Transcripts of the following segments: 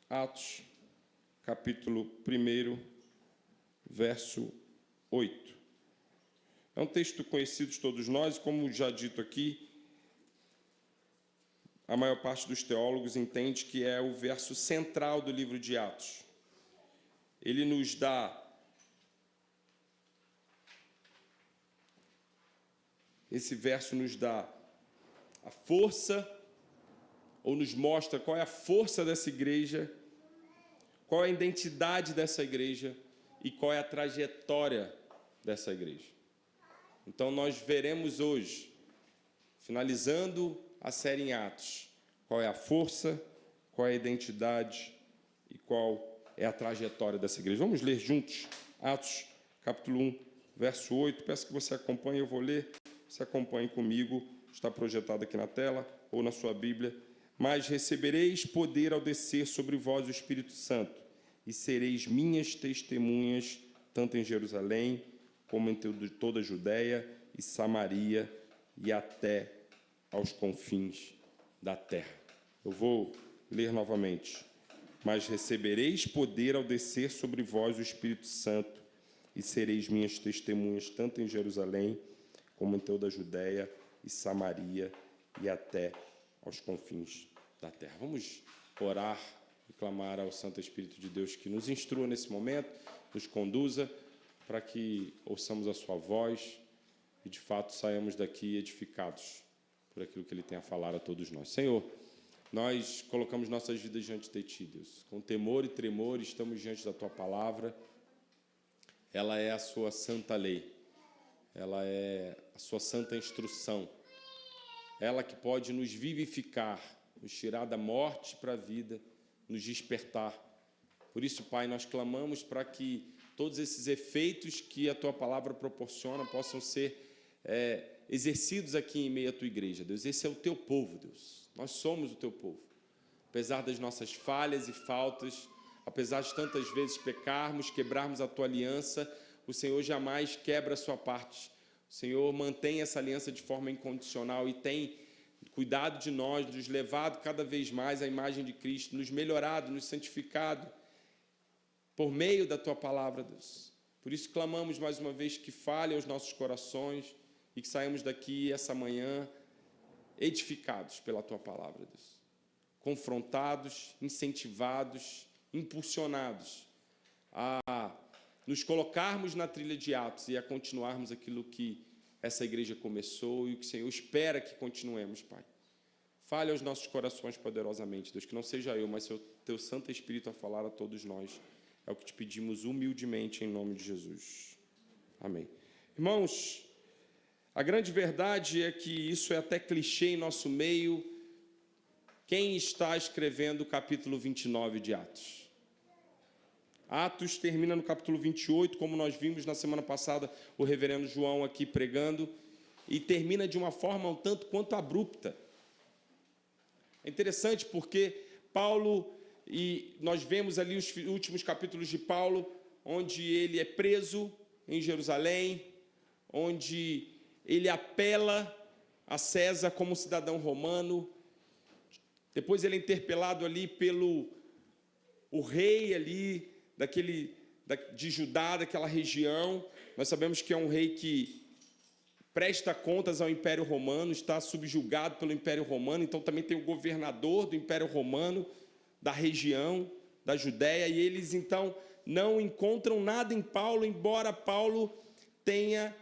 Atos, capítulo 1, verso 8. É um texto conhecido de todos nós, como já dito aqui, a maior parte dos teólogos entende que é o verso central do livro de Atos. Ele nos dá esse verso nos dá a força, ou nos mostra qual é a força dessa igreja, qual é a identidade dessa igreja e qual é a trajetória dessa igreja. Então nós veremos hoje, finalizando a série em Atos, qual é a força, qual é a identidade e qual é a trajetória dessa igreja. Vamos ler juntos Atos, capítulo 1, verso 8. Peço que você acompanhe, eu vou ler, você acompanhe comigo, está projetado aqui na tela ou na sua Bíblia. Mas recebereis poder ao descer sobre vós o Espírito Santo, e sereis minhas testemunhas, tanto em Jerusalém, como em toda a Judéia e Samaria, e até aos confins da terra. Eu vou ler novamente. Mas recebereis poder ao descer sobre vós o Espírito Santo, e sereis minhas testemunhas, tanto em Jerusalém, como em toda a Judéia e Samaria, e até aos confins da terra. Vamos orar e clamar ao Santo Espírito de Deus que nos instrua nesse momento, nos conduza, para que ouçamos a sua voz e, de fato, saiamos daqui edificados por aquilo que Ele tem a falar a todos nós. Senhor, nós colocamos nossas vidas diante de Ti, Deus. Com temor e tremor estamos diante da Tua palavra. Ela é a Sua santa lei. Ela é a Sua santa instrução. Ela que pode nos vivificar, nos tirar da morte para a vida, nos despertar. Por isso, Pai, nós clamamos para que todos esses efeitos que a Tua palavra proporciona possam ser exercidos aqui em meio à Tua igreja. Deus, esse é o Teu povo, Deus. Nós somos o Teu povo. Apesar das nossas falhas e faltas, apesar de tantas vezes pecarmos, quebrarmos a Tua aliança, o Senhor jamais quebra a sua parte. O Senhor mantém essa aliança de forma incondicional e tem cuidado de nós, nos levado cada vez mais à imagem de Cristo, nos melhorado, nos santificado por meio da Tua palavra, Deus. Por isso clamamos mais uma vez que fale aos nossos corações e que saímos daqui essa manhã edificados pela Tua palavra, Deus. Confrontados, incentivados, impulsionados a nos colocarmos na trilha de Atos e a continuarmos aquilo que essa igreja começou e o que o Senhor espera que continuemos, Pai. Fale aos nossos corações poderosamente, Deus, que não seja eu, mas o Teu Santo Espírito a falar a todos nós. É o que te pedimos humildemente em nome de Jesus. Amém. Irmãos, a grande verdade é que isso é até clichê em nosso meio. Quem está escrevendo o capítulo 29 de Atos? Atos termina no capítulo 28, como nós vimos na semana passada o reverendo João aqui pregando, e termina de uma forma um tanto quanto abrupta. É interessante porque Paulo, e nós vemos ali os últimos capítulos de Paulo, onde ele é preso em Jerusalém, onde ele apela a César como cidadão romano, depois ele é interpelado ali pelo o rei ali, de Judá, daquela região. Nós sabemos que é um rei que presta contas ao Império Romano, está subjugado pelo Império Romano, então também tem o governador do Império Romano, da região, da Judéia, e eles então não encontram nada em Paulo, embora Paulo tenha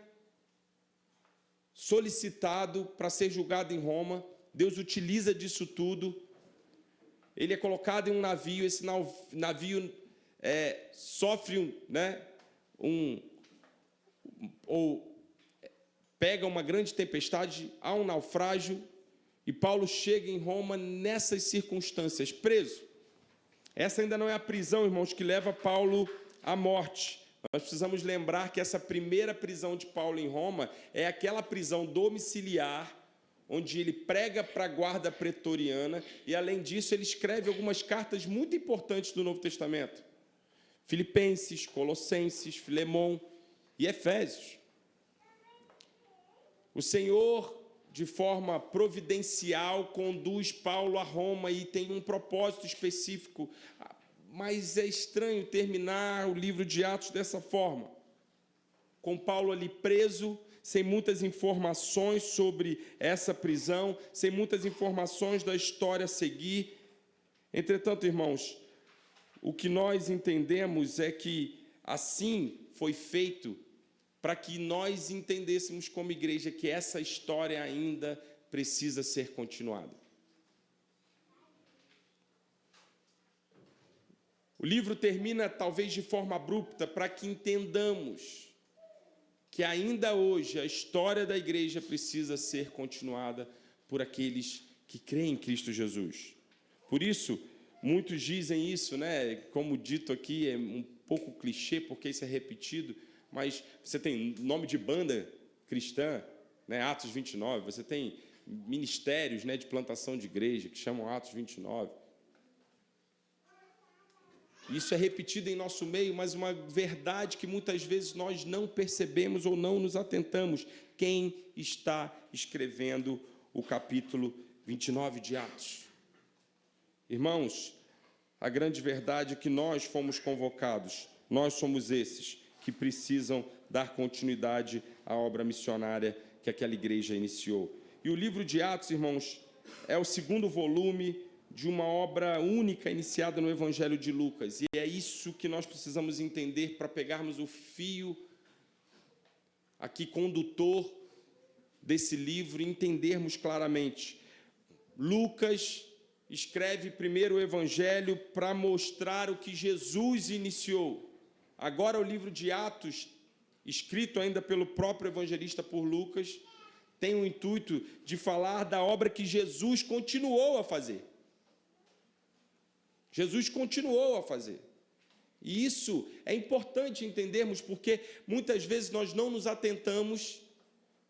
solicitado para ser julgado em Roma. Deus utiliza disso tudo. Ele é colocado em um navio, esse navio sofre pega uma grande tempestade, há um naufrágio, e Paulo chega em Roma nessas circunstâncias, preso. Essa ainda não é a prisão, irmãos, que leva Paulo à morte. Nós precisamos lembrar que essa primeira prisão de Paulo em Roma é aquela prisão domiciliar, onde ele prega para a guarda pretoriana, e além disso ele escreve algumas cartas muito importantes do Novo Testamento. Filipenses, Colossenses, Filemão e Efésios. O Senhor, de forma providencial, conduz Paulo a Roma e tem um propósito específico. Mas é estranho terminar o livro de Atos dessa forma, com Paulo ali preso, sem muitas informações sobre essa prisão, sem muitas informações da história a seguir. Entretanto, irmãos, o que nós entendemos é que assim foi feito para que nós entendêssemos como igreja que essa história ainda precisa ser continuada. O livro termina talvez de forma abrupta para que entendamos que ainda hoje a história da igreja precisa ser continuada por aqueles que creem em Cristo Jesus. Por isso, muitos dizem isso, né? Como dito aqui, é um pouco clichê, porque isso é repetido, mas você tem nome de banda cristã, né? Atos 29, você tem ministérios, né, de plantação de igreja, que chamam Atos 29. Isso é repetido em nosso meio, mas uma verdade que muitas vezes nós não percebemos ou não nos atentamos. Quem está escrevendo o capítulo 29 de Atos? Irmãos, a grande verdade é que nós fomos convocados, nós somos esses que precisam dar continuidade à obra missionária que aquela igreja iniciou. E o livro de Atos, irmãos, é o segundo volume de uma obra única iniciada no Evangelho de Lucas. E é isso que nós precisamos entender para pegarmos o fio aqui condutor desse livro e entendermos claramente. Lucas escreve primeiro o Evangelho para mostrar o que Jesus iniciou. Agora o livro de Atos, escrito ainda pelo próprio evangelista por Lucas, tem o intuito de falar da obra que Jesus continuou a fazer. Jesus continuou a fazer. E isso é importante entendermos, porque muitas vezes nós não nos atentamos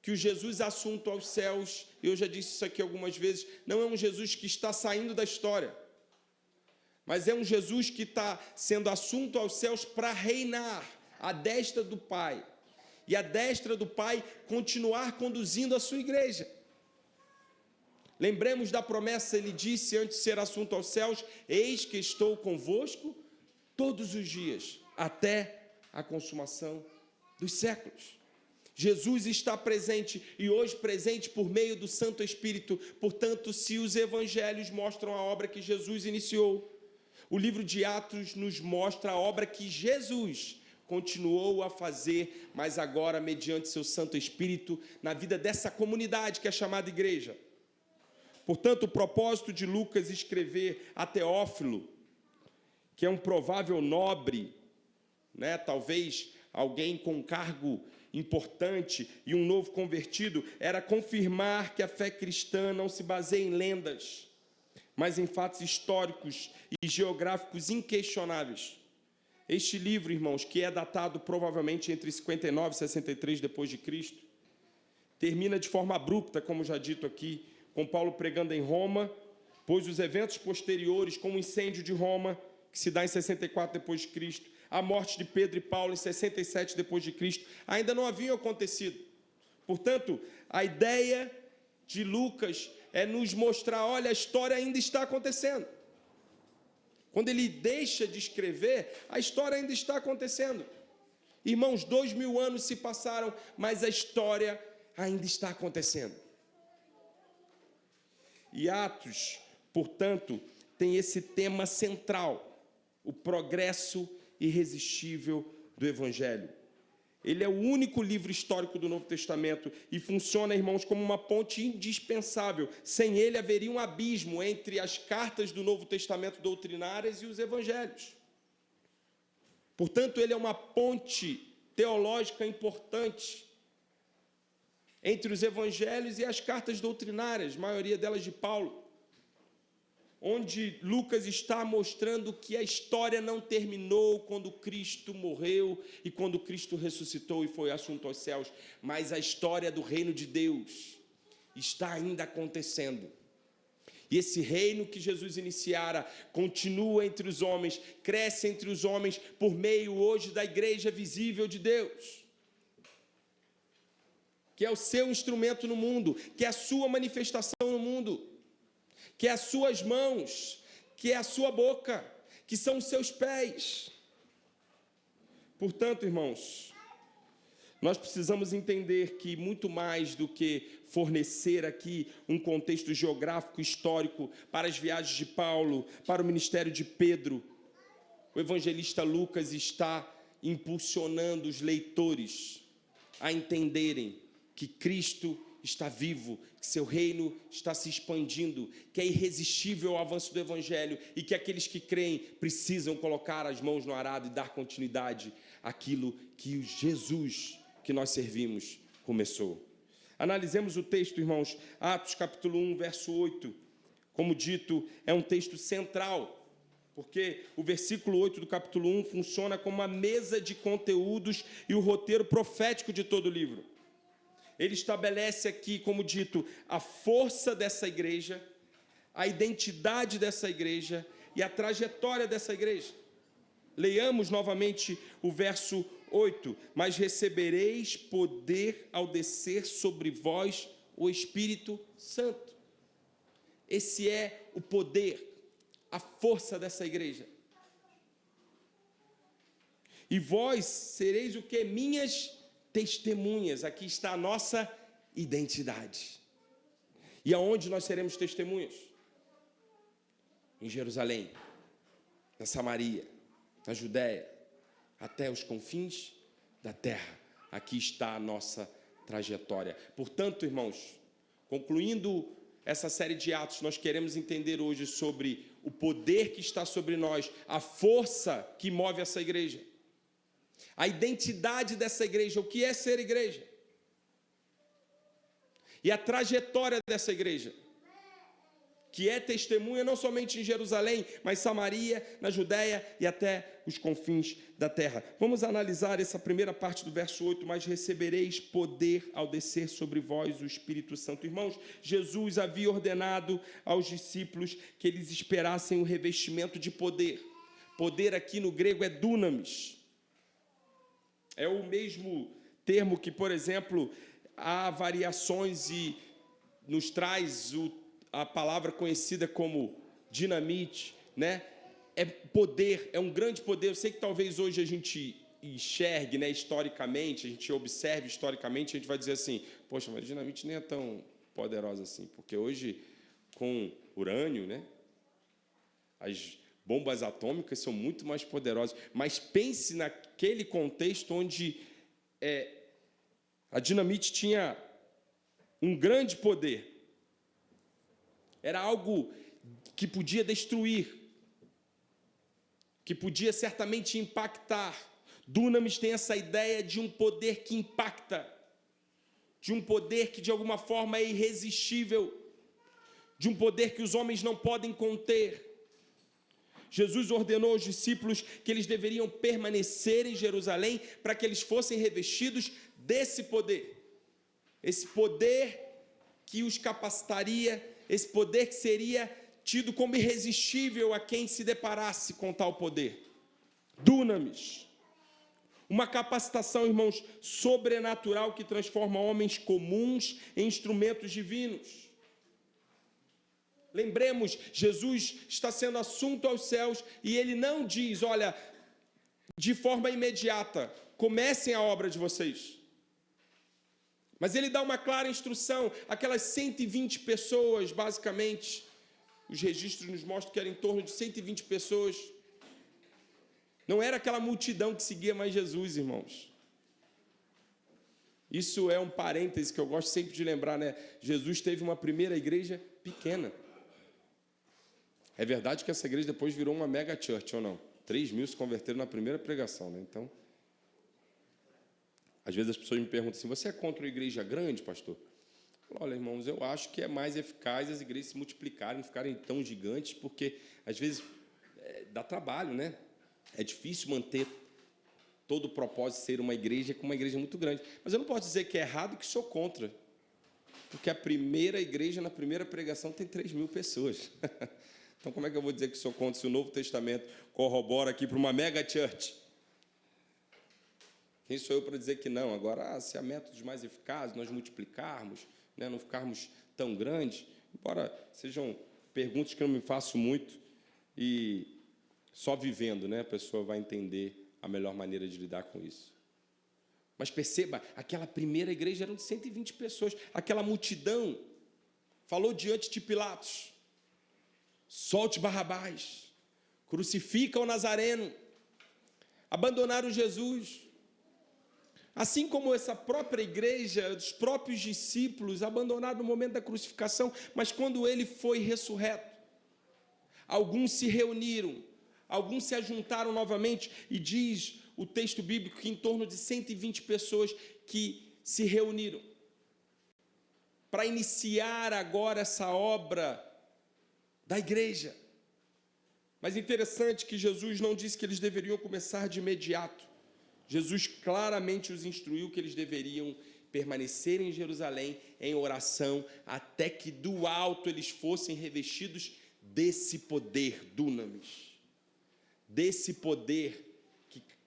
que o Jesus assunto aos céus, eu já disse isso aqui algumas vezes, não é um Jesus que está saindo da história, mas é um Jesus que está sendo assunto aos céus para reinar à destra do Pai. E à destra do Pai continuar conduzindo a sua igreja. Lembremos da promessa, ele disse antes de ser assunto aos céus: eis que estou convosco todos os dias, até a consumação dos séculos. Jesus está presente e hoje presente por meio do Santo Espírito. Portanto, se os evangelhos mostram a obra que Jesus iniciou, o livro de Atos nos mostra a obra que Jesus continuou a fazer, mas agora mediante seu Santo Espírito, na vida dessa comunidade que é chamada igreja. Portanto, o propósito de Lucas escrever a Teófilo, que é um provável nobre, né, talvez alguém com cargo importante e um novo convertido, era confirmar que a fé cristã não se baseia em lendas, mas em fatos históricos e geográficos inquestionáveis. Este livro, irmãos, que é datado provavelmente entre 59 e 63 depois de Cristo, termina de forma abrupta, como já dito aqui, com Paulo pregando em Roma, pois os eventos posteriores, como o incêndio de Roma, que se dá em 64 depois de Cristo, a morte de Pedro e Paulo em 67 depois de Cristo, ainda não haviam acontecido. Portanto, a ideia de Lucas é nos mostrar, olha, a história ainda está acontecendo. Quando ele deixa de escrever, a história ainda está acontecendo. Irmãos, 2000 anos se passaram, mas a história ainda está acontecendo. E Atos, portanto, tem esse tema central, o progresso irresistível do Evangelho. Ele é o único livro histórico do Novo Testamento e funciona, irmãos, como uma ponte indispensável. Sem ele haveria um abismo entre as cartas do Novo Testamento doutrinárias e os Evangelhos. Portanto, ele é uma ponte teológica importante entre os Evangelhos e as cartas doutrinárias, a maioria delas de Paulo, onde Lucas está mostrando que a história não terminou quando Cristo morreu e quando Cristo ressuscitou e foi assunto aos céus, mas a história do reino de Deus está ainda acontecendo. E esse reino que Jesus iniciara continua entre os homens, cresce entre os homens por meio hoje da igreja visível de Deus, que é o seu instrumento no mundo, que é a sua manifestação no mundo, que é as suas mãos, que é a sua boca, que são os seus pés. Portanto, irmãos, nós precisamos entender que muito mais do que fornecer aqui um contexto geográfico histórico para as viagens de Paulo, para o ministério de Pedro, o evangelista Lucas está impulsionando os leitores a entenderem que Cristo está vivo, que seu reino está se expandindo, que é irresistível o avanço do evangelho e que aqueles que creem precisam colocar as mãos no arado e dar continuidade àquilo que o Jesus que nós servimos começou. Analisemos o texto, irmãos, Atos capítulo 1, verso 8. Como dito, é um texto central, porque o versículo 8 do capítulo 1 funciona como uma mesa de conteúdos e o roteiro profético de todo o livro. Ele estabelece aqui, como dito, a força dessa igreja, a identidade dessa igreja e a trajetória dessa igreja. Leiamos novamente o verso 8. Mas recebereis poder ao descer sobre vós o Espírito Santo. Esse é o poder, a força dessa igreja. E vós sereis o que? Minhas testemunhas. Aqui está a nossa identidade. E aonde nós seremos testemunhas? Em Jerusalém, na Samaria, na Judéia, até os confins da terra. Aqui está a nossa trajetória. Portanto, irmãos, concluindo essa série de atos, nós queremos entender hoje sobre o poder que está sobre nós, a força que move essa igreja, a identidade dessa igreja, o que é ser igreja, e a trajetória dessa igreja, que é testemunha não somente em Jerusalém, mas Samaria, na Judéia e até os confins da terra. Vamos analisar essa primeira parte do verso 8, mas recebereis poder ao descer sobre vós o Espírito Santo. Irmãos, Jesus havia ordenado aos discípulos que eles esperassem o revestimento de poder. Poder aqui no grego é dunamis. É o mesmo termo que, por exemplo, há variações e nos traz a palavra conhecida como dinamite, né? É poder, é um grande poder. Eu sei que talvez hoje a gente enxergue, né, historicamente, a gente observe historicamente, a gente vai dizer assim, poxa, mas dinamite nem é tão poderosa assim, porque hoje, com urânio, né, as bombas atômicas são muito mais poderosas. Mas pense naquele contexto onde a dinamite tinha um grande poder. Era algo que podia destruir, que podia certamente impactar. Dunamis tem essa ideia de um poder que impacta, de um poder que de alguma forma é irresistível, de um poder que os homens não podem conter. Jesus ordenou aos discípulos que eles deveriam permanecer em Jerusalém para que eles fossem revestidos desse poder. Esse poder que os capacitaria, esse poder que seria tido como irresistível a quem se deparasse com tal poder. Dunamis. Uma capacitação, irmãos, sobrenatural que transforma homens comuns em instrumentos divinos. Lembremos, Jesus está sendo assunto aos céus e ele não diz, olha, de forma imediata, comecem a obra de vocês. Mas ele dá uma clara instrução, aquelas 120 pessoas, basicamente, os registros nos mostram que era em torno de 120 pessoas. Não era aquela multidão que seguia mais Jesus, irmãos. Isso é um parêntese que eu gosto sempre de lembrar, né? Jesus teve uma primeira igreja pequena. É verdade que essa igreja depois virou uma mega church, ou não? 3.000 se converteram na primeira pregação, né? Então, às vezes as pessoas me perguntam assim, você é contra uma igreja grande, pastor? Olha, irmãos, eu acho que é mais eficaz as igrejas se multiplicarem, não ficarem tão gigantes, porque, às vezes, dá trabalho, né? É difícil manter todo o propósito de ser uma igreja com uma igreja muito grande. Mas eu não posso dizer que é errado que sou contra, porque a primeira igreja, na primeira pregação, tem 3.000 pessoas. Então, como é que eu vou dizer que sou contra se o Novo Testamento corrobora aqui para uma mega church? Quem sou eu para dizer que não? Agora, se há métodos mais eficazes, nós multiplicarmos, né, não ficarmos tão grandes, embora sejam perguntas que eu não me faço muito, e Só vivendo, né, a pessoa vai entender a melhor maneira de lidar com isso. Mas perceba, aquela primeira igreja eram de 120 pessoas. Aquela multidão falou diante de Pilatos: solte Barrabás, crucifica o Nazareno. Abandonaram Jesus. Assim como essa própria igreja, os próprios discípulos abandonaram no momento da crucificação, mas quando ele foi ressurreto, alguns se reuniram, alguns se ajuntaram novamente, e diz o texto bíblico que em torno de 120 pessoas que se reuniram para iniciar agora essa obra da igreja. Mas interessante que Jesus não disse que eles deveriam começar de imediato. Jesus claramente os instruiu que eles deveriam permanecer em Jerusalém em oração até que do alto eles fossem revestidos desse poder, dunamis, desse poder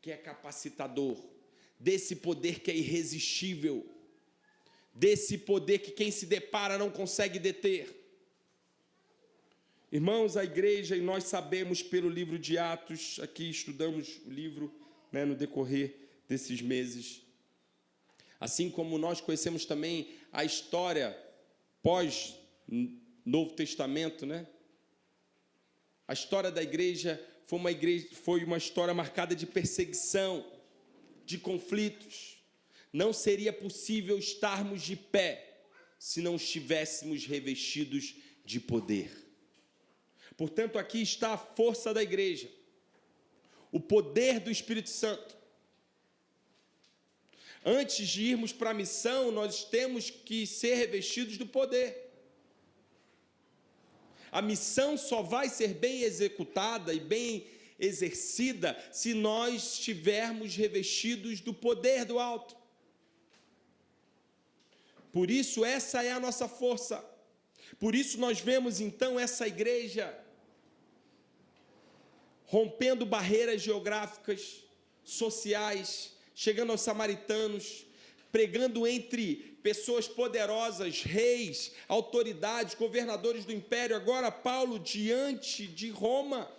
que é capacitador, desse poder que é irresistível, desse poder que quem se depara não consegue deter. Irmãos, a igreja, e nós sabemos pelo livro de Atos, aqui estudamos o livro, né, no decorrer desses meses, assim como nós conhecemos também a história pós-Novo Testamento, né? A história da igreja foi uma história marcada de perseguição, de conflitos. Não seria possível estarmos de pé se não estivéssemos revestidos de poder. Portanto, aqui está a força da igreja, o poder do Espírito Santo. Antes de irmos para a missão, nós temos que ser revestidos do poder. A missão só vai ser bem executada e bem exercida se nós estivermos revestidos do poder do alto. Por isso, essa é a nossa força. Por isso, nós vemos então essa igreja rompendo barreiras geográficas, sociais, chegando aos samaritanos, pregando entre pessoas poderosas, reis, autoridades, governadores do império. Agora Paulo diante de Roma,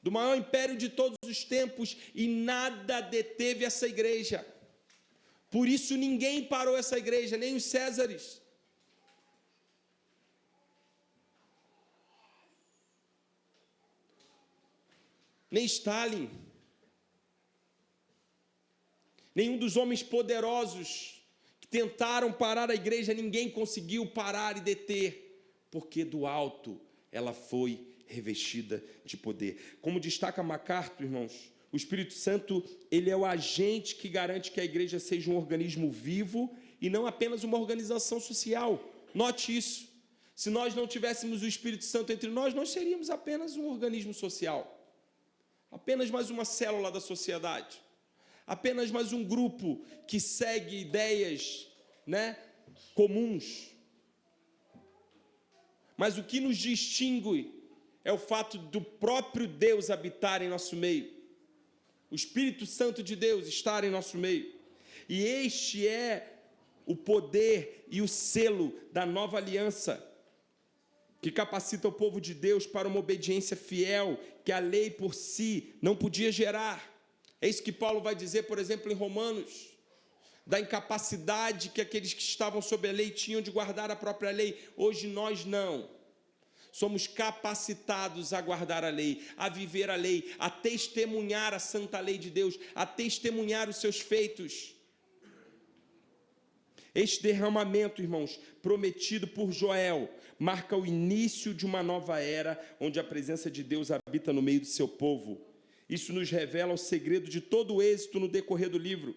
do maior império de todos os tempos, e nada deteve essa igreja. Por isso ninguém parou essa igreja, nem os Césares. Nem Stalin. Nenhum dos homens poderosos que tentaram parar a igreja, ninguém conseguiu parar e deter, porque do alto ela foi revestida de poder. Como destaca MacArthur, irmãos, o Espírito Santo, ele é o agente que garante que a igreja seja um organismo vivo e não apenas uma organização social. Note isso. Se nós não tivéssemos o Espírito Santo entre nós, nós seríamos apenas um organismo social. Apenas mais uma célula da sociedade. Apenas mais um grupo que segue ideias, né, comuns. Mas o que nos distingue é o fato do próprio Deus habitar em nosso meio. O Espírito Santo de Deus estar em nosso meio. E este é o poder e o selo da nova aliança, que capacita o povo de Deus para uma obediência fiel, que a lei por si não podia gerar. É isso que Paulo vai dizer, por exemplo, em Romanos, da incapacidade que aqueles que estavam sob a lei tinham de guardar a própria lei. Hoje nós não. Somos capacitados a guardar a lei, a viver a lei, a testemunhar a santa lei de Deus, a testemunhar os seus feitos. Este derramamento, irmãos, prometido por Joel, marca o início de uma nova era, onde a presença de Deus habita no meio do seu povo. Isso nos revela o segredo de todo o êxito no decorrer do livro.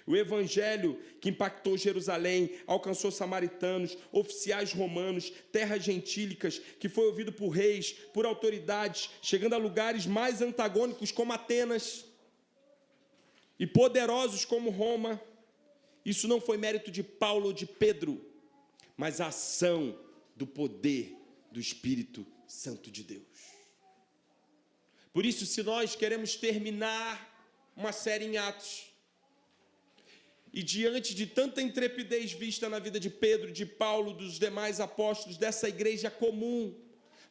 O evangelho que impactou Jerusalém, alcançou samaritanos, oficiais romanos, terras gentílicas, que foi ouvido por reis, por autoridades, chegando a lugares mais antagônicos como Atenas e poderosos como Roma. Isso não foi mérito de Paulo ou de Pedro, mas a ação do poder do Espírito Santo de Deus. Por isso, se nós queremos terminar uma série em Atos, e diante de tanta intrepidez vista na vida de Pedro, de Paulo, dos demais apóstolos, dessa igreja comum,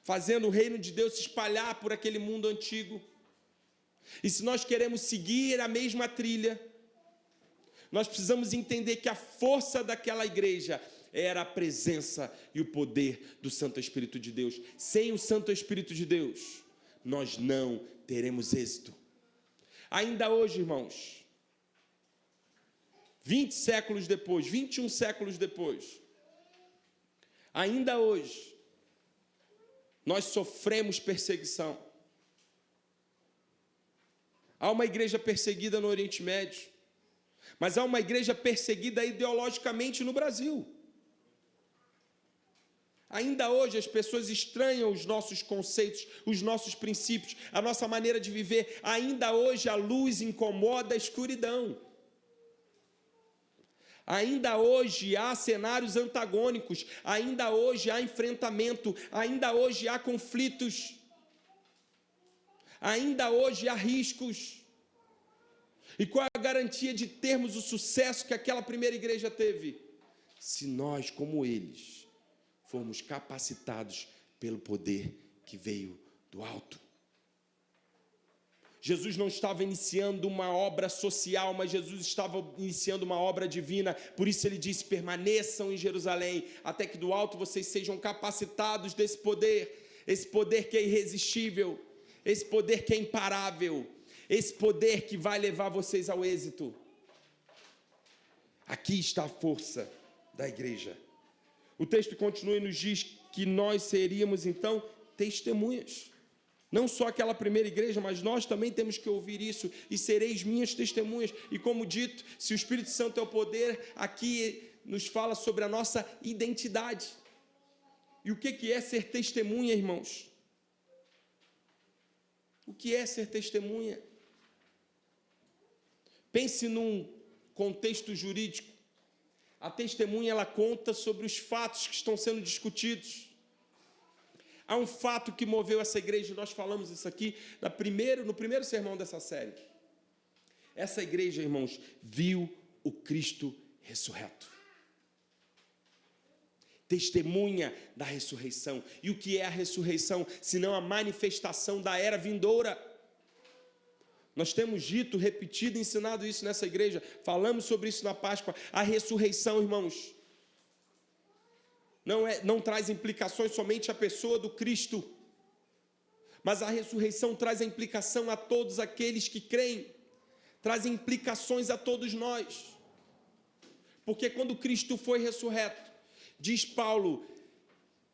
fazendo o reino de Deus se espalhar por aquele mundo antigo. E se nós queremos seguir a mesma trilha, nós precisamos entender que a força daquela igreja era a presença e o poder do Santo Espírito de Deus. Sem o Santo Espírito de Deus, nós não teremos êxito. Ainda hoje, irmãos, 20 séculos depois, 21 séculos depois, ainda hoje, nós sofremos perseguição. Há uma igreja perseguida no Oriente Médio, mas há uma igreja perseguida ideologicamente no Brasil. Ainda hoje as pessoas estranham os nossos conceitos, os nossos princípios, a nossa maneira de viver. Ainda hoje a luz incomoda a escuridão. Ainda hoje há cenários antagônicos, ainda hoje há enfrentamento, ainda hoje há conflitos, ainda hoje há riscos. E qual é a garantia de termos o sucesso que aquela primeira igreja teve? Se nós, como eles, formos capacitados pelo poder que veio do alto. Jesus não estava iniciando uma obra social, mas Jesus estava iniciando uma obra divina. Por isso ele disse: permaneçam em Jerusalém, até que do alto vocês sejam capacitados desse poder, esse poder que é irresistível, esse poder que é imparável, esse poder que vai levar vocês ao êxito. Aqui está a força da igreja. O texto continua e nos diz que nós seríamos então testemunhas. Não só aquela primeira igreja, mas nós também temos que ouvir isso. E sereis minhas testemunhas. E como dito, se o Espírito Santo é o poder, aqui nos fala sobre a nossa identidade. E o que é ser testemunha, irmãos? O que é ser testemunha? Pense num contexto jurídico. A testemunha, ela conta sobre os fatos que estão sendo discutidos. Há um fato que moveu essa igreja, nós falamos isso aqui no primeiro sermão dessa série. Essa igreja, irmãos, viu o Cristo ressurreto. Testemunha da ressurreição. E o que é a ressurreição? Senão a manifestação da era vindoura. Nós temos dito, repetido, ensinado isso nessa igreja. Falamos sobre isso na Páscoa. A ressurreição, irmãos, não traz implicações somente à pessoa do Cristo, mas a ressurreição traz a implicação a todos aqueles que creem, traz implicações a todos nós. Porque quando Cristo foi ressurreto, diz Paulo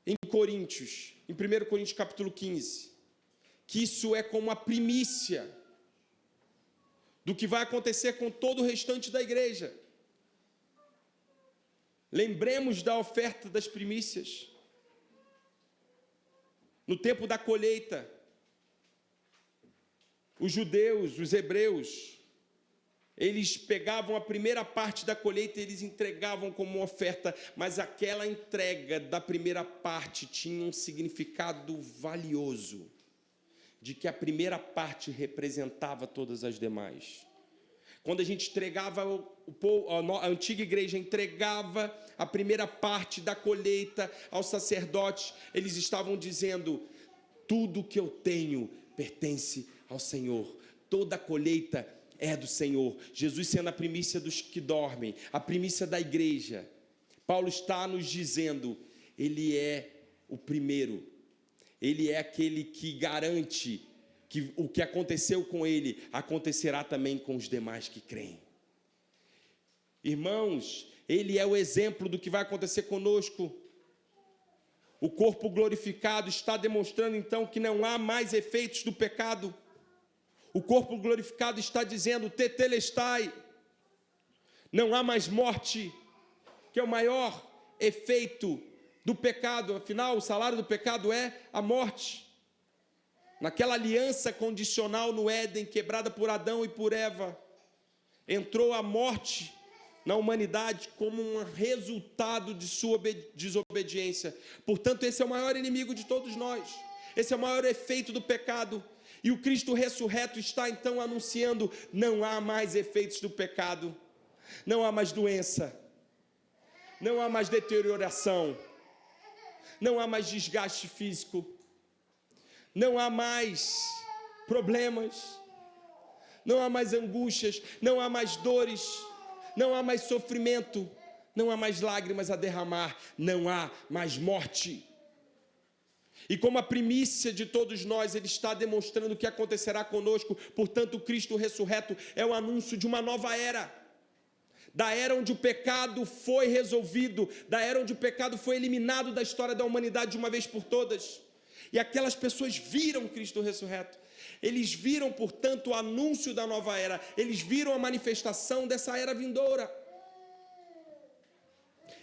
em Coríntios, em 1 Coríntios capítulo 15, que isso é como a primícia do que vai acontecer com todo o restante da igreja. Lembremos da oferta das primícias. No tempo da colheita, os judeus, os hebreus, eles pegavam a primeira parte da colheita e eles entregavam como oferta, mas aquela entrega da primeira parte tinha um significado valioso, de que a primeira parte representava todas as demais. Quando a gente entregava, a antiga igreja entregava a primeira parte da colheita aos sacerdotes, eles estavam dizendo: tudo que eu tenho pertence ao Senhor, toda a colheita é do Senhor. Jesus sendo a primícia dos que dormem, a primícia da igreja. Paulo está nos dizendo, ele é o primeiro, ele é aquele que garante que o que aconteceu com ele acontecerá também com os demais que creem. Irmãos, ele é o exemplo do que vai acontecer conosco. O corpo glorificado está demonstrando então que não há mais efeitos do pecado. O corpo glorificado está dizendo tetelestai, não há mais morte, que é o maior efeito do pecado. Afinal, o salário do pecado é a morte. Naquela aliança condicional no Éden, quebrada por Adão e por Eva, entrou a morte na humanidade como um resultado de sua desobediência. Portanto, esse é o maior inimigo de todos nós. Esse é o maior efeito do pecado. E o Cristo ressurreto está então anunciando: não há mais efeitos do pecado, não há mais doença, não há mais deterioração, não há mais desgaste físico, Não há mais problemas, não há mais angústias, não há mais dores, não há mais sofrimento, não há mais lágrimas a derramar, não há mais morte. E como a primícia de todos nós, ele está demonstrando o que acontecerá conosco. Portanto, o Cristo ressurreto é o anúncio de uma nova era. Da era onde o pecado foi resolvido, da era onde o pecado foi eliminado da história da humanidade de uma vez por todas. E aquelas pessoas viram Cristo ressurreto. Eles viram, portanto, o anúncio da nova era. Eles viram a manifestação dessa era vindoura.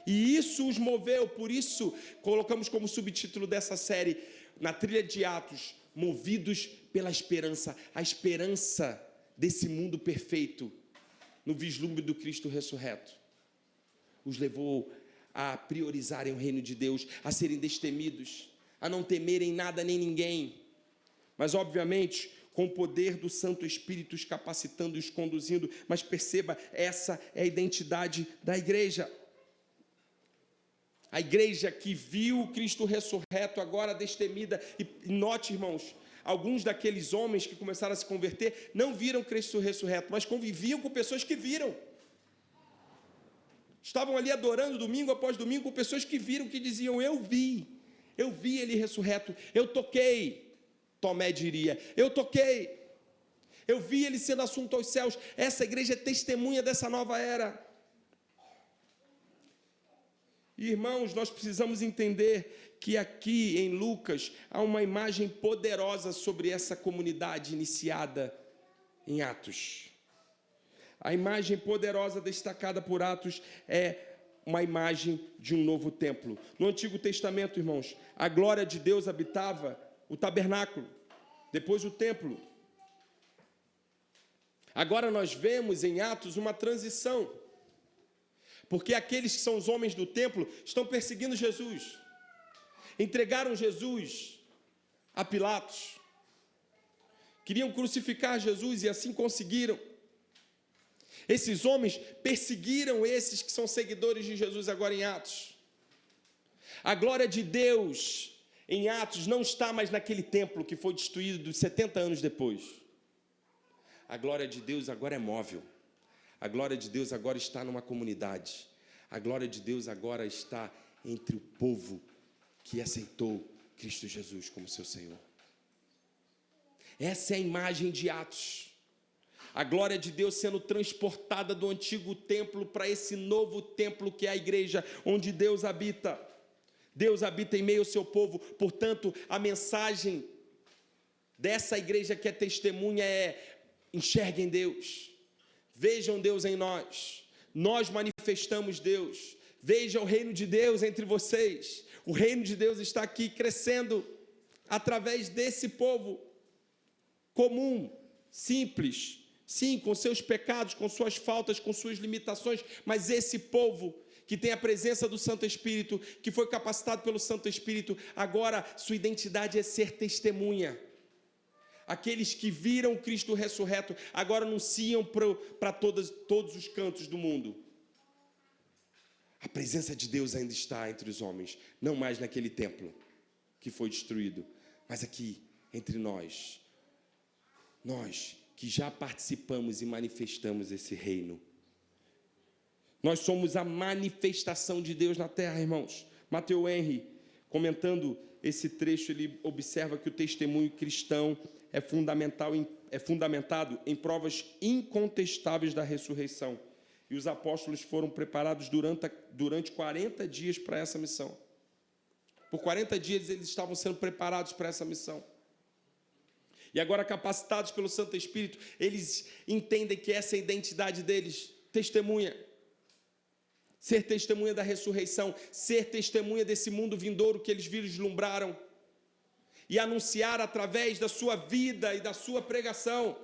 E isso os moveu, por isso colocamos como subtítulo dessa série, na trilha de Atos, movidos pela esperança, a esperança desse mundo perfeito, no vislumbre do Cristo ressurreto. Os levou a priorizarem o reino de Deus, a serem destemidos, a não temerem nada nem ninguém, mas obviamente com o poder do Santo Espírito os capacitando e os conduzindo. Mas perceba, essa é a identidade da igreja. A igreja que viu o Cristo ressurreto, agora destemida. E note, irmãos, alguns daqueles homens que começaram a se converter não viram Cristo ressurreto, mas conviviam com pessoas que viram. Estavam ali adorando domingo após domingo com pessoas que viram, que diziam: eu vi ele ressurreto, eu toquei. Tomé diria: eu toquei, eu vi ele sendo assunto aos céus. Essa igreja é testemunha dessa nova era. Irmãos, nós precisamos entender que aqui em Lucas há uma imagem poderosa sobre essa comunidade iniciada em Atos. A imagem poderosa destacada por Atos é uma imagem de um novo templo. No Antigo Testamento, irmãos, a glória de Deus habitava o tabernáculo, depois o templo. Agora nós vemos em Atos uma transição, porque aqueles que são os homens do templo estão perseguindo Jesus, entregaram Jesus a Pilatos, queriam crucificar Jesus e assim conseguiram. Esses homens perseguiram esses que são seguidores de Jesus agora em Atos. A glória de Deus em Atos não está mais naquele templo que foi destruído 70 anos depois. A glória de Deus agora é móvel. A glória de Deus agora está numa comunidade. A glória de Deus agora está entre o povo que aceitou Cristo Jesus como seu Senhor. Essa é a imagem de Atos. A glória de Deus sendo transportada do antigo templo para esse novo templo que é a igreja, onde Deus habita. Deus habita em meio ao seu povo. Portanto, a mensagem dessa igreja que é testemunha é: enxerguem Deus, vejam Deus em nós, nós manifestamos Deus, veja o reino de Deus entre vocês. O reino de Deus está aqui crescendo através desse povo comum, simples, sim, com seus pecados, com suas faltas, com suas limitações, mas esse povo que tem a presença do Santo Espírito, que foi capacitado pelo Santo Espírito, agora sua identidade é ser testemunha. Aqueles que viram Cristo ressurreto agora anunciam para todos os cantos do mundo. A presença de Deus ainda está entre os homens, não mais naquele templo que foi destruído, mas aqui entre nós. Nós que já participamos e manifestamos esse reino. Nós somos a manifestação de Deus na terra, irmãos. Matthew Henry, comentando esse trecho, ele observa que o testemunho cristão é fundamentado em provas incontestáveis da ressurreição. E os apóstolos foram preparados durante 40 dias para essa missão. Por 40 dias eles estavam sendo preparados para essa missão. E agora, capacitados pelo Santo Espírito, eles entendem que essa é a identidade deles, testemunha. Ser testemunha da ressurreição, ser testemunha desse mundo vindouro que eles vislumbraram. E anunciar através da sua vida e da sua pregação.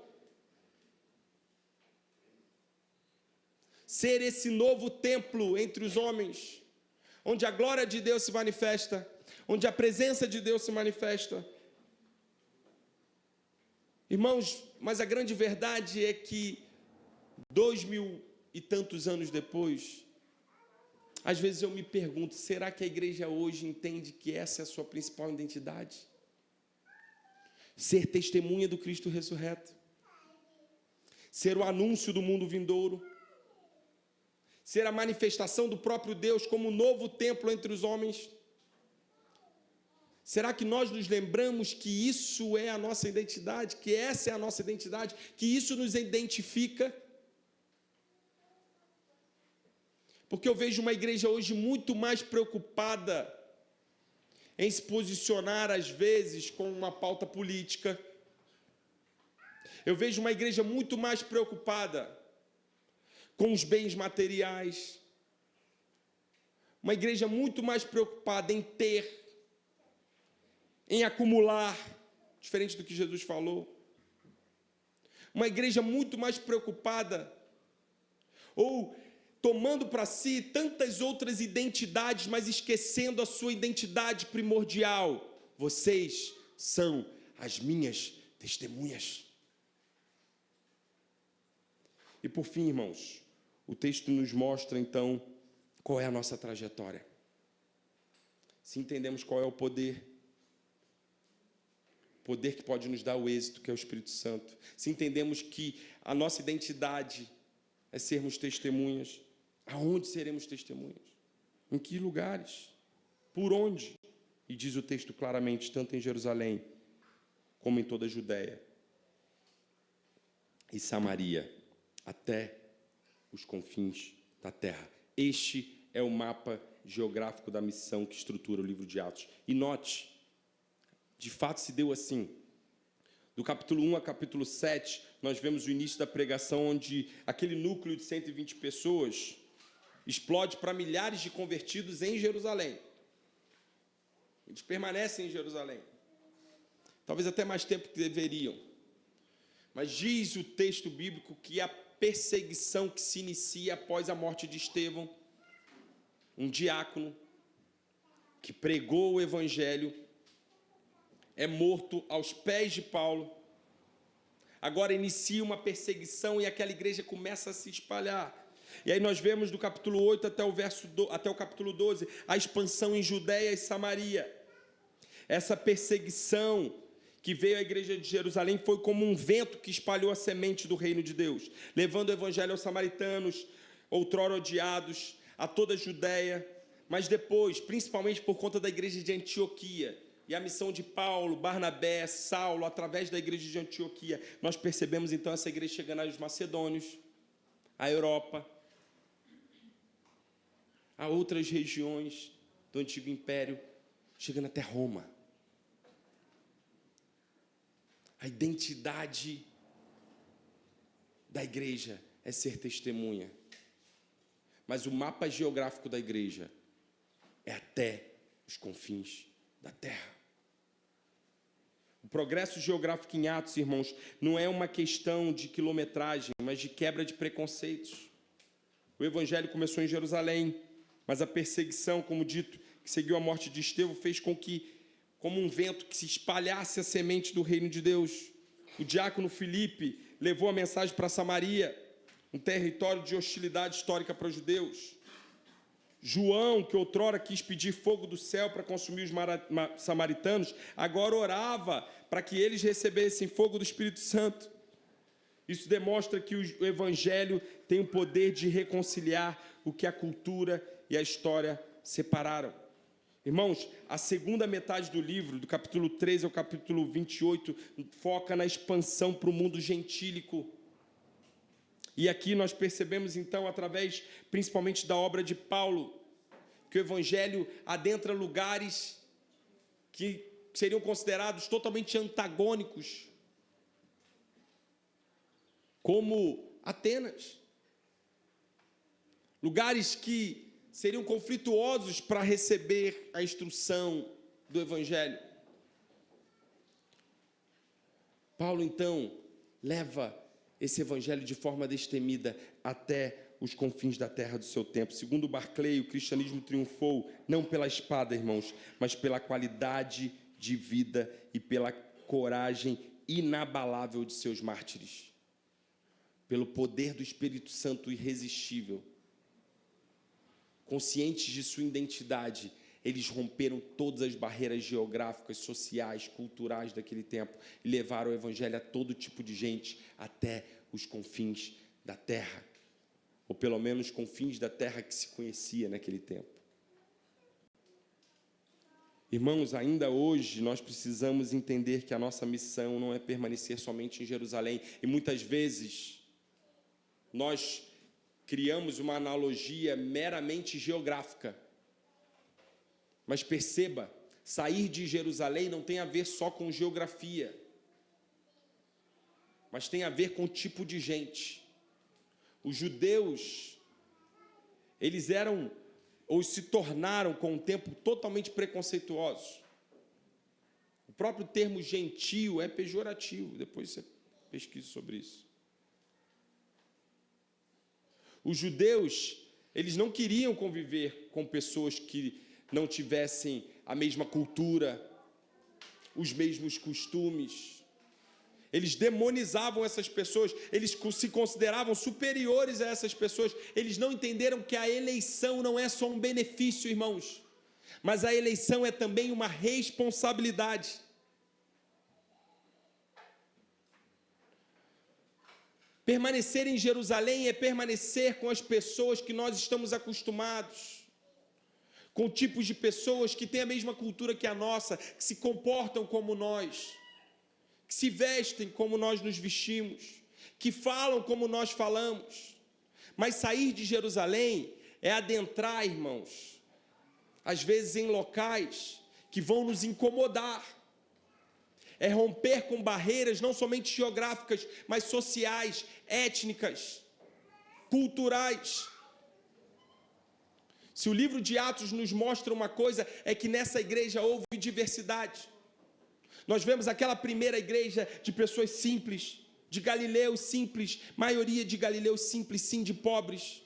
Ser esse novo templo entre os homens, onde a glória de Deus se manifesta, onde a presença de Deus se manifesta. Irmãos, mas a grande verdade é que 2000 e tantos anos depois, às vezes eu me pergunto, será que a igreja hoje entende que essa é a sua principal identidade? ser testemunha do Cristo ressurreto, ser o anúncio do mundo vindouro, ser a manifestação do próprio Deus como um novo templo entre os homens. Será que nós nos lembramos que isso é a nossa identidade, que essa é a nossa identidade, que isso nos identifica? Porque eu vejo uma igreja hoje muito mais preocupada em se posicionar, às vezes, com uma pauta política. Eu vejo uma igreja muito mais preocupada com os bens materiais. Uma igreja muito mais preocupada em ter, em acumular, diferente do que Jesus falou. Uma igreja muito mais preocupada, ou tomando para si tantas outras identidades, mas esquecendo a sua identidade primordial. Vocês são as minhas testemunhas. E por fim, irmãos, o texto nos mostra então qual é a nossa trajetória. Se entendemos qual é o poder que pode nos dar o êxito, que é o Espírito Santo. Se entendemos que a nossa identidade é sermos testemunhas, aonde seremos testemunhas? Em que lugares? Por onde? E diz o texto claramente, tanto em Jerusalém, como em toda a Judéia e Samaria, até os confins da terra. Este é o mapa geográfico da missão que estrutura o livro de Atos. E note, de fato se deu assim. Do capítulo 1 a capítulo 7, nós vemos o início da pregação, onde aquele núcleo de 120 pessoas explode para milhares de convertidos em Jerusalém. Eles permanecem em Jerusalém. Talvez até mais tempo que deveriam. Mas diz o texto bíblico que a perseguição que se inicia após a morte de Estevão, um diácono que pregou o evangelho, é morto aos pés de Paulo. Agora inicia uma perseguição e aquela igreja começa a se espalhar. E aí nós vemos do capítulo 8 até o capítulo 12, a expansão em Judéia e Samaria. Essa perseguição que veio à igreja de Jerusalém foi como um vento que espalhou a semente do reino de Deus, levando o evangelho aos samaritanos, outrora odiados, a toda a Judéia, mas depois, principalmente por conta da igreja de Antioquia, e a missão de Paulo, Barnabé, Saulo, através da igreja de Antioquia, nós percebemos então essa igreja chegando aos macedônios, à Europa, a outras regiões do antigo império, chegando até Roma. A identidade da igreja é ser testemunha. Mas o mapa geográfico da igreja é até os confins da terra. O progresso geográfico em Atos, irmãos, não é uma questão de quilometragem, mas de quebra de preconceitos. O evangelho começou em Jerusalém, mas a perseguição, como dito, que seguiu a morte de Estevão, fez com que, como um vento, que se espalhasse a semente do reino de Deus. O diácono Filipe levou a mensagem para Samaria, um território de hostilidade histórica para os judeus. João, que outrora quis pedir fogo do céu para consumir os samaritanos, agora orava para que eles recebessem fogo do Espírito Santo. Isso demonstra que o evangelho tem o poder de reconciliar o que a cultura e a história separaram. Irmãos, a segunda metade do livro, do capítulo 13 ao capítulo 28, foca na expansão para o mundo gentílico. E aqui nós percebemos, então, através principalmente da obra de Paulo, que o evangelho adentra lugares que seriam considerados totalmente antagônicos, como Atenas. Lugares que seriam conflituosos para receber a instrução do evangelho. Paulo, então, leva esse evangelho de forma destemida até os confins da terra do seu tempo. Segundo Barclay, o cristianismo triunfou não pela espada, irmãos, mas pela qualidade de vida e pela coragem inabalável de seus mártires. Pelo poder do Espírito Santo irresistível. Conscientes de sua identidade, Eles romperam todas as barreiras geográficas, sociais, culturais daquele tempo e levaram o evangelho a todo tipo de gente, até os confins da terra, ou pelo menos confins da terra que se conhecia naquele tempo. Irmãos, ainda hoje nós precisamos entender que a nossa missão não é permanecer somente em Jerusalém, e muitas vezes nós criamos uma analogia meramente geográfica. Mas perceba, sair de Jerusalém não tem a ver só com geografia, mas tem a ver com o tipo de gente. Os judeus, eles eram, ou se tornaram com o tempo, totalmente preconceituosos. O próprio termo gentio é pejorativo, depois você pesquisa sobre isso. Os judeus, eles não queriam conviver com pessoas que não tivessem a mesma cultura, os mesmos costumes. Eles demonizavam essas pessoas, eles se consideravam superiores a essas pessoas. Eles não entenderam que a eleição não é só um benefício, irmãos, mas a eleição é também uma responsabilidade. Permanecer em Jerusalém é permanecer com as pessoas que nós estamos acostumados, com tipos de pessoas que têm a mesma cultura que a nossa, que se comportam como nós, que se vestem como nós nos vestimos, que falam como nós falamos. Mas sair de Jerusalém é adentrar, irmãos, às vezes em locais que vão nos incomodar. É romper com barreiras não somente geográficas, mas sociais, étnicas, culturais. Se o livro de Atos nos mostra uma coisa, é que nessa igreja houve diversidade. Nós vemos aquela primeira igreja de pessoas simples, de galileus simples, maioria de galileus simples, sim, de pobres.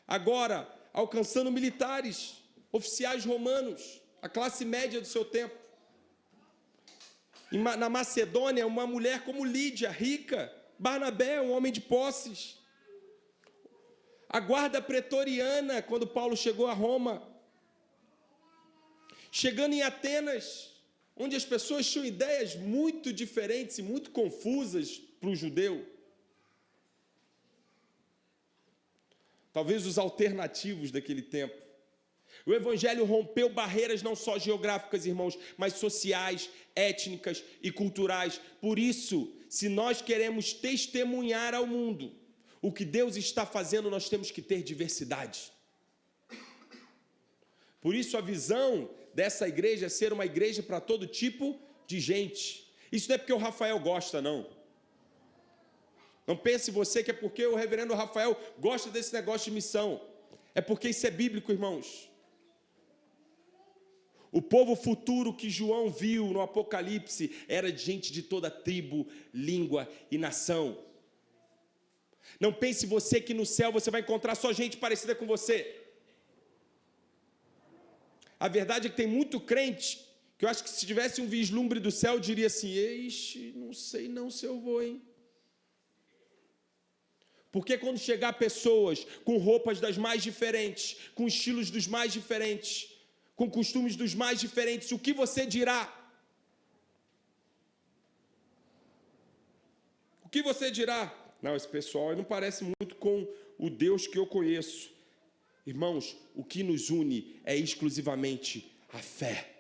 Agora, alcançando militares, oficiais romanos, a classe média do seu tempo. Na Macedônia, uma mulher como Lídia, rica. Barnabé, um homem de posses. A guarda pretoriana, quando Paulo chegou a Roma. Chegando em Atenas, onde as pessoas tinham ideias muito diferentes e muito confusas para o judeu. Talvez os alternativos daquele tempo. O evangelho rompeu barreiras não só geográficas, irmãos, mas sociais, étnicas e culturais. Por isso, se nós queremos testemunhar ao mundo o que Deus está fazendo, nós temos que ter diversidade. Por isso, a visão dessa igreja é ser uma igreja para todo tipo de gente. Isso não é porque o Rafael gosta, não. Não pense você que é porque o reverendo Rafael gosta desse negócio de missão. É porque isso é bíblico, irmãos. O povo futuro que João viu no Apocalipse era de gente de toda tribo, língua e nação. Não pense você que no céu você vai encontrar só gente parecida com você. A verdade é que tem muito crente que eu acho que se tivesse um vislumbre do céu, diria assim: eixe, não sei não se eu vou, hein? Porque quando chegar pessoas com roupas das mais diferentes, com estilos dos mais diferentes, com costumes dos mais diferentes, o que você dirá? O que você dirá? Não, esse pessoal não parece muito com o Deus que eu conheço. Irmãos, o que nos une é exclusivamente a fé.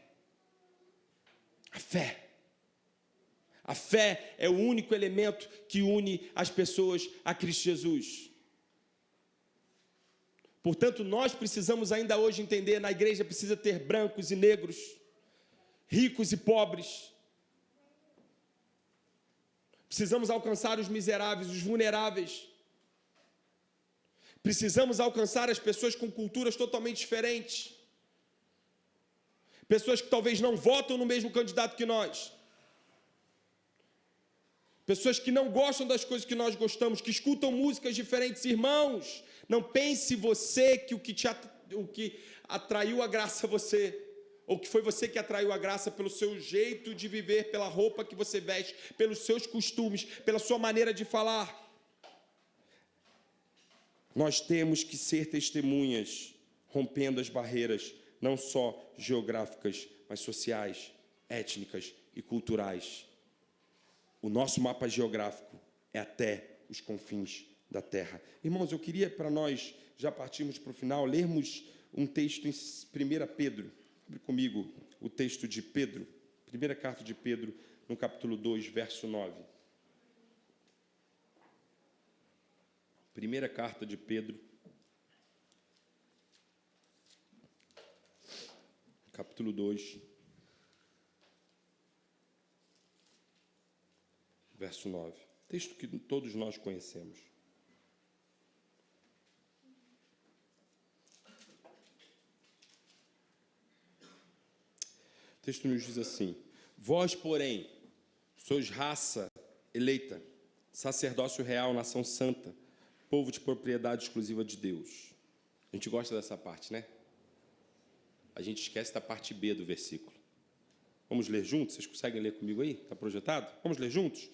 A fé. A fé é o único elemento que une as pessoas a Cristo Jesus. Portanto, nós precisamos ainda hoje entender, na igreja precisa ter brancos e negros, ricos e pobres. Precisamos alcançar os miseráveis, os vulneráveis. Precisamos alcançar as pessoas com culturas totalmente diferentes. Pessoas que talvez não votam no mesmo candidato que nós. Pessoas que não gostam das coisas que nós gostamos, que escutam músicas diferentes. Irmãos, não pense você que o que atraiu a graça a você, ou que foi você que atraiu a graça pelo seu jeito de viver, pela roupa que você veste, pelos seus costumes, pela sua maneira de falar. Nós temos que ser testemunhas, rompendo as barreiras, não só geográficas, mas sociais, étnicas e culturais. O nosso mapa geográfico é até os confins da terra. Irmãos, eu queria, para nós já partirmos para o final, lermos um texto em 1 Pedro. Abre comigo o texto de Pedro, primeira carta de Pedro, no capítulo 2, verso 9. Primeira carta de Pedro, capítulo 2, verso 9. Texto que todos nós conhecemos. O texto nos diz assim: vós, porém, sois raça eleita, sacerdócio real, nação santa, povo de propriedade exclusiva de Deus. A gente gosta dessa parte, né? A gente esquece da parte B do versículo. Vamos ler juntos? Vocês conseguem ler comigo aí? Está projetado? Vamos ler juntos?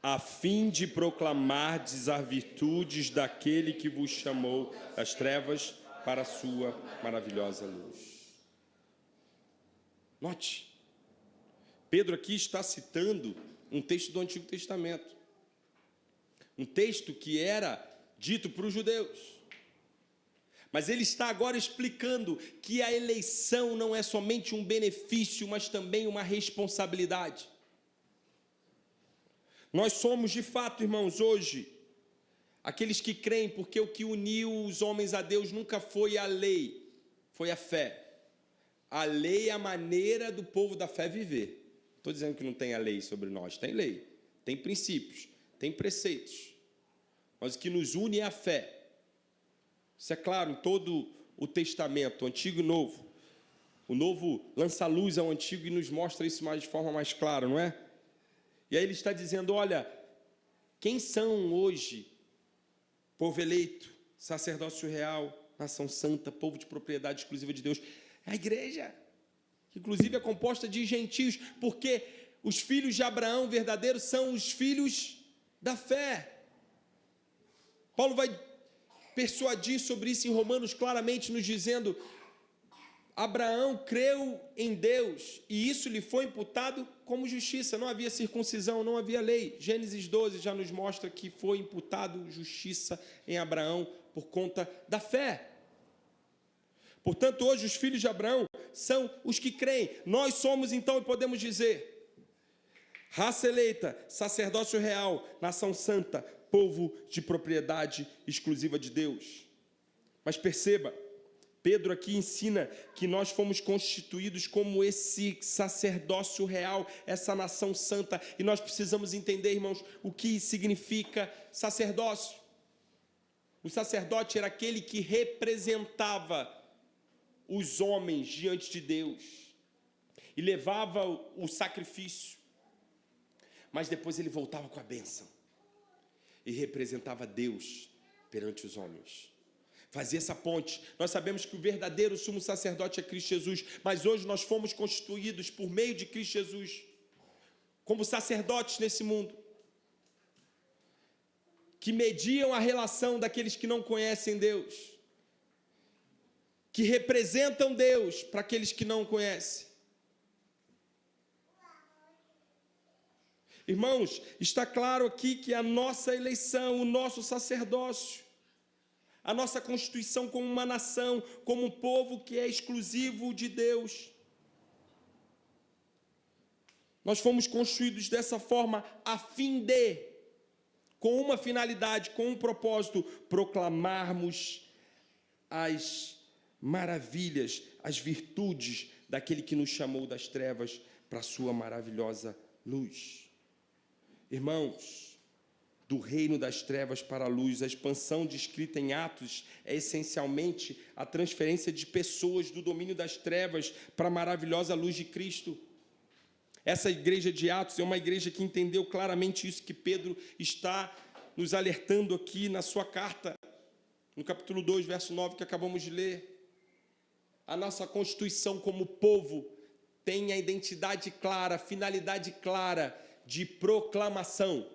A fim de proclamardes as virtudes daquele que vos chamou das trevas para a sua maravilhosa luz. Note, Pedro aqui está citando um texto do Antigo Testamento. Um texto que era dito para os judeus. Mas ele está agora explicando que a eleição não é somente um benefício, mas também uma responsabilidade. Nós somos, de fato, irmãos, hoje, aqueles que creem, porque o que uniu os homens a Deus nunca foi a lei, foi a fé. A lei é a maneira do povo da fé viver. Não estou dizendo que não tem a lei sobre nós, tem lei, tem princípios, tem preceitos. Mas o que nos une é a fé. Isso é claro em todo o Testamento, o Antigo e o Novo. O Novo lança luz ao Antigo e nos mostra isso de forma mais clara, não é? E aí ele está dizendo, olha, quem são hoje povo eleito, sacerdócio real, nação santa, povo de propriedade exclusiva de Deus? É a igreja, que inclusive é composta de gentios, porque os filhos de Abraão verdadeiros são os filhos da fé. Paulo vai persuadir sobre isso em Romanos, claramente nos dizendo, Abraão creu em Deus e isso lhe foi imputado como justiça. Não havia circuncisão, não havia lei. Gênesis 12 já nos mostra que foi imputado justiça em Abraão por conta da fé. Portanto, hoje os filhos de Abraão são os que creem. Nós somos então, e podemos dizer, raça eleita, sacerdócio real, nação santa, povo de propriedade exclusiva de Deus. Mas perceba, Pedro aqui ensina que nós fomos constituídos como esse sacerdócio real, essa nação santa, e nós precisamos entender, irmãos, o que significa sacerdócio. O sacerdote era aquele que representava os homens diante de Deus e levava o sacrifício, mas depois ele voltava com a bênção e representava Deus perante os homens. Fazia essa ponte. Nós sabemos que o verdadeiro sumo sacerdote é Cristo Jesus, mas hoje nós fomos constituídos por meio de Cristo Jesus como sacerdotes nesse mundo, que mediam a relação daqueles que não conhecem Deus, que representam Deus para aqueles que não o conhecem. Irmãos, está claro aqui que a nossa eleição, o nosso sacerdócio, a nossa constituição como uma nação, como um povo que é exclusivo de Deus, nós fomos constituídos dessa forma a fim de, com uma finalidade, com um propósito, proclamarmos as maravilhas, as virtudes daquele que nos chamou das trevas para a sua maravilhosa luz. Irmãos, do reino das trevas para a luz, a expansão descrita em Atos é essencialmente a transferência de pessoas do domínio das trevas para a maravilhosa luz de Cristo. Essa igreja de Atos é uma igreja que entendeu claramente isso que Pedro está nos alertando aqui na sua carta, no capítulo 2, verso 9, que acabamos de ler. A nossa constituição como povo tem a identidade clara, a finalidade clara de proclamação.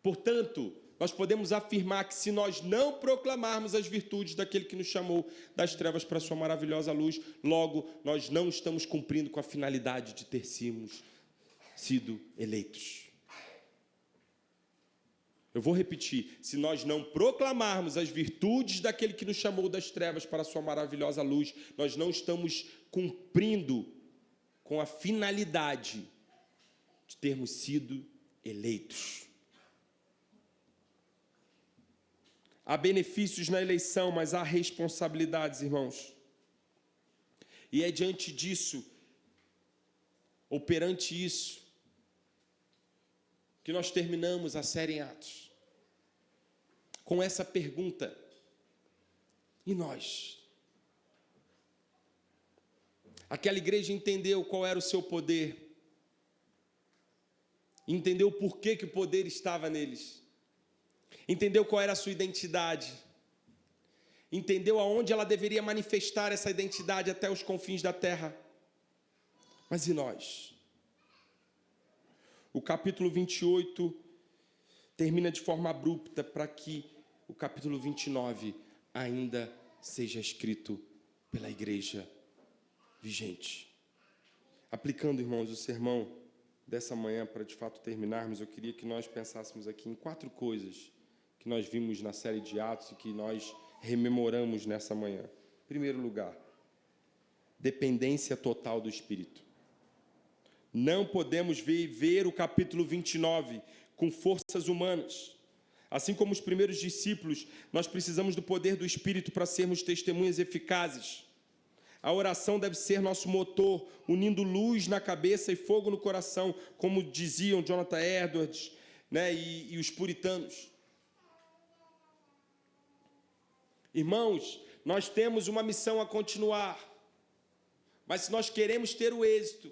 Portanto, nós podemos afirmar que se nós não proclamarmos as virtudes daquele que nos chamou das trevas para a sua maravilhosa luz, logo nós não estamos cumprindo com a finalidade de ter sido eleitos. Eu vou repetir, se nós não proclamarmos as virtudes daquele que nos chamou das trevas para a sua maravilhosa luz, nós não estamos cumprindo com a finalidade de termos sido eleitos. Há benefícios na eleição, mas há responsabilidades, irmãos. E é diante disso, ou perante isso, que nós terminamos a série em Atos, com essa pergunta: e nós? Aquela igreja entendeu qual era o seu poder, entendeu por que o poder estava neles, entendeu qual era a sua identidade, entendeu aonde ela deveria manifestar essa identidade até os confins da terra. Mas e nós? O capítulo 28 termina de forma abrupta para que o capítulo 29 ainda seja escrito pela igreja vigente. Aplicando, irmãos, o sermão dessa manhã para de fato terminarmos, eu queria que nós pensássemos aqui em 4 coisas que nós vimos na série de Atos e que nós rememoramos nessa manhã. Em primeiro lugar, dependência total do Espírito. Não podemos viver o capítulo 29 com forças humanas. Assim como os primeiros discípulos, nós precisamos do poder do Espírito para sermos testemunhas eficazes. A oração deve ser nosso motor, unindo luz na cabeça e fogo no coração, como diziam Jonathan Edwards, e os puritanos. Irmãos, nós temos uma missão a continuar, mas se nós queremos ter o êxito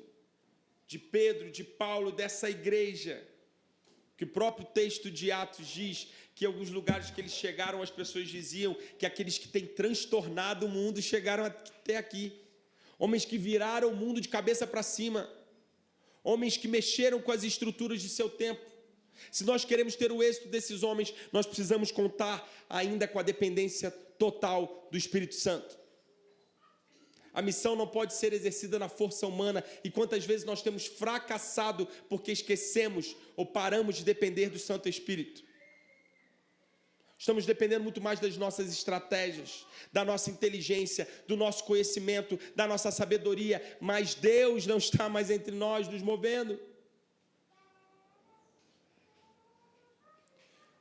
de Pedro, de Paulo, dessa igreja, que o próprio texto de Atos diz que em alguns lugares que eles chegaram, as pessoas diziam que aqueles que têm transtornado o mundo chegaram até aqui. Homens que viraram o mundo de cabeça para cima. Homens que mexeram com as estruturas de seu tempo. Se nós queremos ter o êxito desses homens, nós precisamos contar ainda com a dependência total do Espírito Santo. A missão não pode ser exercida na força humana. E quantas vezes nós temos fracassado porque esquecemos ou paramos de depender do Santo Espírito. Estamos dependendo muito mais das nossas estratégias, da nossa inteligência, do nosso conhecimento, da nossa sabedoria. Mas Deus não está mais entre nós nos movendo.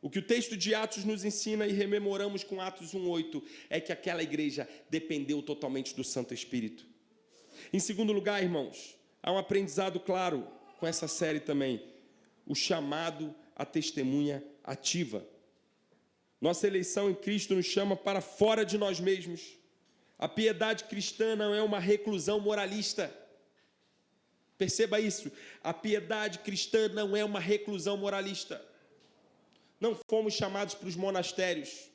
O que o texto de Atos nos ensina e rememoramos com Atos 1:8 é que aquela igreja dependeu totalmente do Santo Espírito. Em segundo lugar, irmãos, há um aprendizado claro com essa série também, o chamado à testemunha ativa. Nossa eleição em Cristo nos chama para fora de nós mesmos. A piedade cristã não é uma reclusão moralista. Perceba isso, a piedade cristã não é uma reclusão moralista. Não fomos chamados para os monastérios.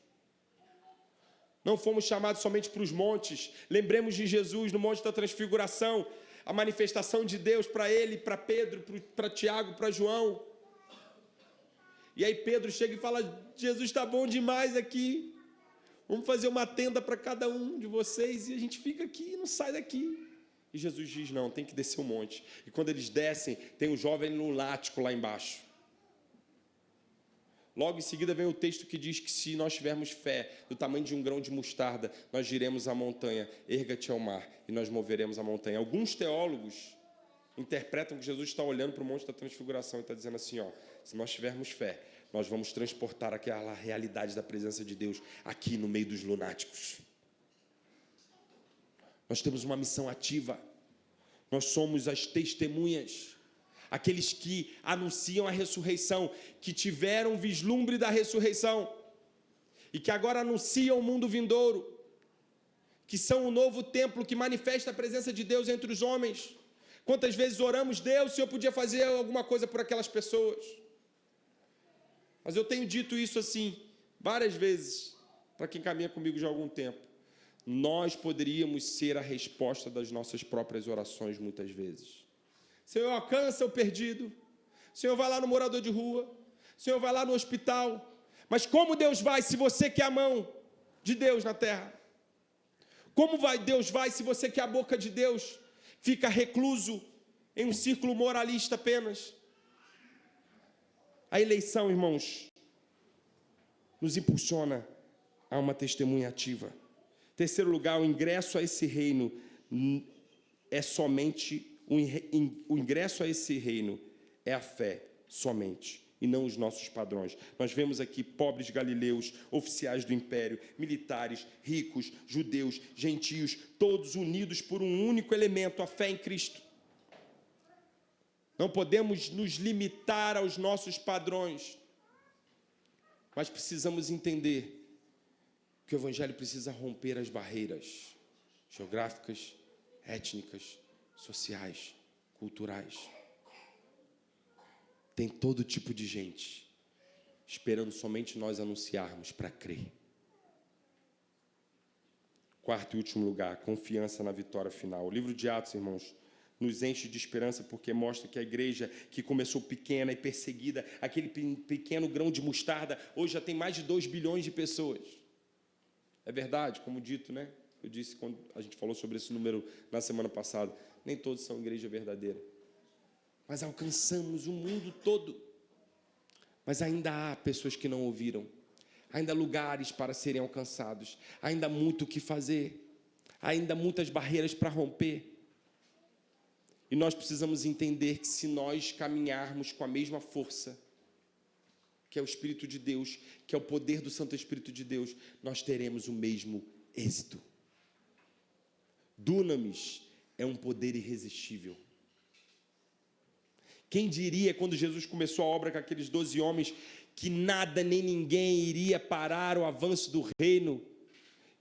Não fomos chamados somente para os montes. Lembremos de Jesus no Monte da Transfiguração, a manifestação de Deus para ele, para Pedro, para Tiago, para João. E aí Pedro chega e fala: Jesus, está bom demais aqui. Vamos fazer uma tenda para cada um de vocês e a gente fica aqui e não sai daqui. E Jesus diz: não, tem que descer o monte. E quando eles descem, tem um jovem lunático lá embaixo. Logo em seguida vem o texto que diz que se nós tivermos fé do tamanho de um grão de mostarda, nós diremos à montanha: erga-te ao mar, e nós moveremos a montanha. Alguns teólogos interpretam que Jesus está olhando para o Monte da Transfiguração e está dizendo assim, se nós tivermos fé, nós vamos transportar aquela realidade da presença de Deus aqui no meio dos lunáticos. Nós temos uma missão ativa. Nós somos as testemunhas. Aqueles que anunciam a ressurreição, que tiveram um vislumbre da ressurreição e que agora anunciam o mundo vindouro, que são o novo templo que manifesta a presença de Deus entre os homens. Quantas vezes oramos: Deus, o Senhor podia fazer alguma coisa por aquelas pessoas. Mas eu tenho dito isso assim, várias vezes, para quem caminha comigo já há algum tempo. Nós poderíamos ser a resposta das nossas próprias orações muitas vezes. Senhor, alcança o perdido. Senhor, vai lá no morador de rua. Senhor, vai lá no hospital. Mas como Deus vai se você quer a mão de Deus na terra? Como Deus vai se você quer a boca de Deus? Fica recluso em um círculo moralista apenas. A eleição, irmãos, nos impulsiona a uma testemunha ativa. Terceiro lugar, o ingresso a esse reino é somente o ingresso a esse reino é a fé somente, e não os nossos padrões. Nós vemos aqui pobres galileus, oficiais do império, militares, ricos, judeus, gentios, todos unidos por um único elemento, a fé em Cristo. Não podemos nos limitar aos nossos padrões, mas precisamos entender que o Evangelho precisa romper as barreiras geográficas, étnicas, sociais, culturais. Tem todo tipo de gente esperando somente nós anunciarmos para crer. Quarto e último lugar, confiança na vitória final. O livro de Atos, irmãos, nos enche de esperança porque mostra que a igreja que começou pequena e perseguida, aquele pequeno grão de mostarda, hoje já tem mais de 2 bilhões de pessoas. É verdade, como dito, né? Eu disse quando a gente falou sobre esse número na semana passada, nem todos são igreja verdadeira. Mas alcançamos o mundo todo. Mas ainda há pessoas que não ouviram. Ainda há lugares para serem alcançados. Ainda há muito o que fazer. Ainda há muitas barreiras para romper. E nós precisamos entender que se nós caminharmos com a mesma força, que é o Espírito de Deus, que é o poder do Santo Espírito de Deus, nós teremos o mesmo êxito. Dunamis é um poder irresistível. Quem diria, quando Jesus começou a obra com aqueles 12 homens, que nada nem ninguém iria parar o avanço do reino,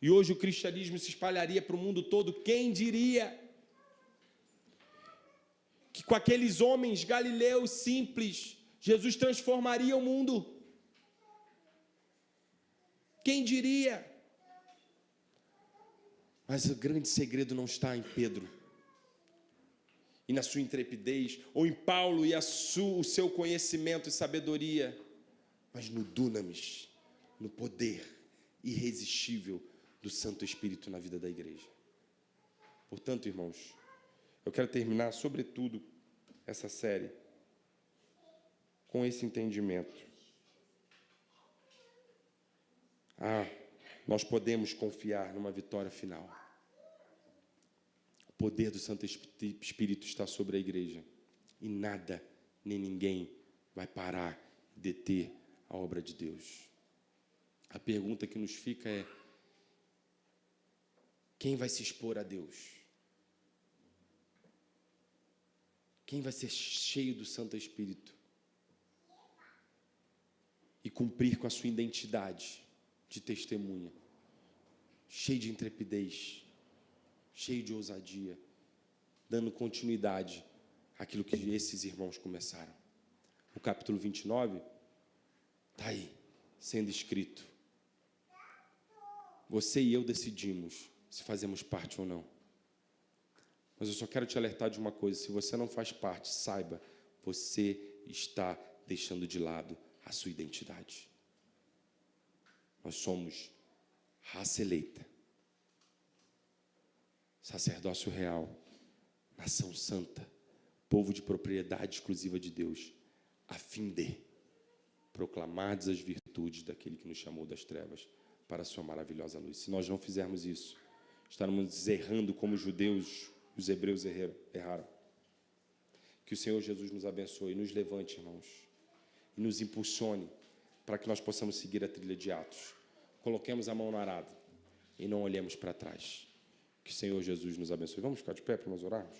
e hoje o cristianismo se espalharia para o mundo todo? Quem diria que com aqueles homens galileus simples, Jesus transformaria o mundo? Quem diria? Mas o grande segredo não está em Pedro e na sua intrepidez, ou em Paulo e o seu conhecimento e sabedoria, mas no dunamis, no poder irresistível do Santo Espírito na vida da igreja. Portanto, irmãos, eu quero terminar, sobretudo, essa série com esse entendimento. Nós podemos confiar numa vitória final. O poder do Santo Espírito está sobre a igreja. E nada, nem ninguém vai parar e deter a obra de Deus. A pergunta que nos fica é: quem vai se expor a Deus? Quem vai ser cheio do Santo Espírito e cumprir com a sua identidade de testemunha, cheio de intrepidez, cheio de ousadia, dando continuidade àquilo que esses irmãos começaram? O capítulo 29 está aí, sendo escrito. Você e eu decidimos se fazemos parte ou não. Mas eu só quero te alertar de uma coisa: se você não faz parte, saiba, você está deixando de lado a sua identidade. Nós somos raça eleita, sacerdócio real, nação santa, povo de propriedade exclusiva de Deus, a fim de proclamardes as virtudes daquele que nos chamou das trevas para a sua maravilhosa luz. Se nós não fizermos isso, estaremos errando como os judeus, os hebreus erraram. Que o Senhor Jesus nos abençoe, nos levante, irmãos, e nos impulsione para que nós possamos seguir a trilha de Atos. Coloquemos a mão no arado e não olhemos para trás. Que o Senhor Jesus nos abençoe. Vamos ficar de pé para nós orarmos?